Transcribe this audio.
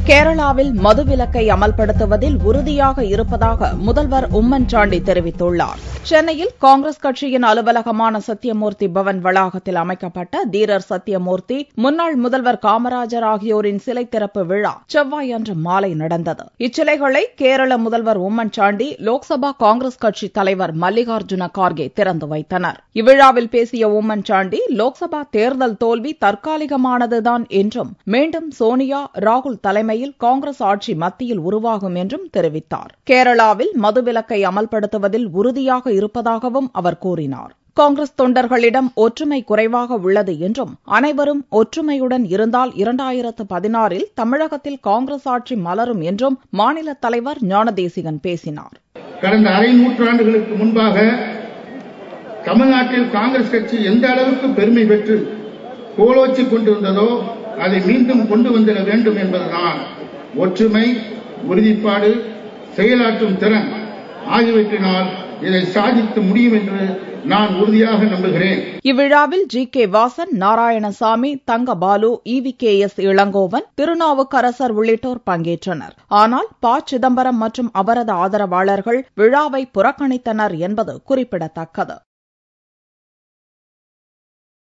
கேரளாவில் மதுவிலக்கை அமல்படுத்துவதில் உறுதியாக இருப்பதாக முதல்வர் உம்மன் சாண்டி தெரிவித்துள்ளார். சென்னையில் காங்கிரஸ் கட்சியின் அலுவலகமான சத்தியமூர்த்தி பவன் வளாகத்தில் அமைக்கப்பட்ட தீரர் சத்தியமூர்த்தி, முன்னாள் முதல்வர் காமராஜர் ஆகியோரின் சிலை திறப்பு விழா செவ்வாயன்று மாலை நடந்தது. இச்சிலைகளை கேரள முதல்வர் உம்மன் சாண்டி, லோக்சபா காங்கிரஸ் கட்சி தலைவர் மல்லிகார்ஜுன கார்கே திறந்து வைத்தனர். இவ்விழாவில் பேசிய உம்மன் சாண்டி, லோக்சபா தேர்தல் தோல்வி தற்காலிகமானதுதான் என்றும் மீண்டும் சோனியா, ராகுல் தலைமையில் காங்கிரஸ் ஆட்சி மத்தியில் உருவாகும் என்றும் தெரிவித்தார். கேரளாவில் மதுவிலக்கை அமல்படுத்துவதில் உறுதியாக இருப்பதாகவும் அவர் கூறினார். காங்கிரஸ் தொண்டர்களிடம் ஒற்றுமை குறைவாக உள்ளது என்றும், அனைவரும் ஒற்றுமையுடன் இருந்தால் 2016 தமிழகத்தில் காங்கிரஸ் ஆட்சி மலரும் என்றும் மாநில தலைவர் ஞானதேசிகன் பேசினார். கடந்த அரை நூற்றாண்டுகளுக்கு முன்பாக தமிழ்நாட்டில் காங்கிரஸ் கட்சி எந்த அளவுக்கு பெருமை பெற்று கோலோச்சி கொண்டிருந்ததோ அதை மீண்டும் கொண்டு வந்துட வேண்டும் என்பதுதான். ஒற்றுமை, உறுதிப்பாடு, செயலாற்றும் திறன் ஆகியவற்றினால் இதை சாதிக்க முடியும் என்று நான் உறுதியாக நம்புகிறேன். இவ்விழாவில் ஜி.கே. வாசன், நாராயணசாமி, தங்கபாலு, EVKS இளங்கோவன், திருநாவுக்கரசர் உள்ளிட்டோர் பங்கேற்றனர். ஆனால் ப. சிதம்பரம் மற்றும் அவரது ஆதரவாளர்கள் விழாவை புறக்கணித்தனர் என்பது குறிப்பிடத்தக்கது.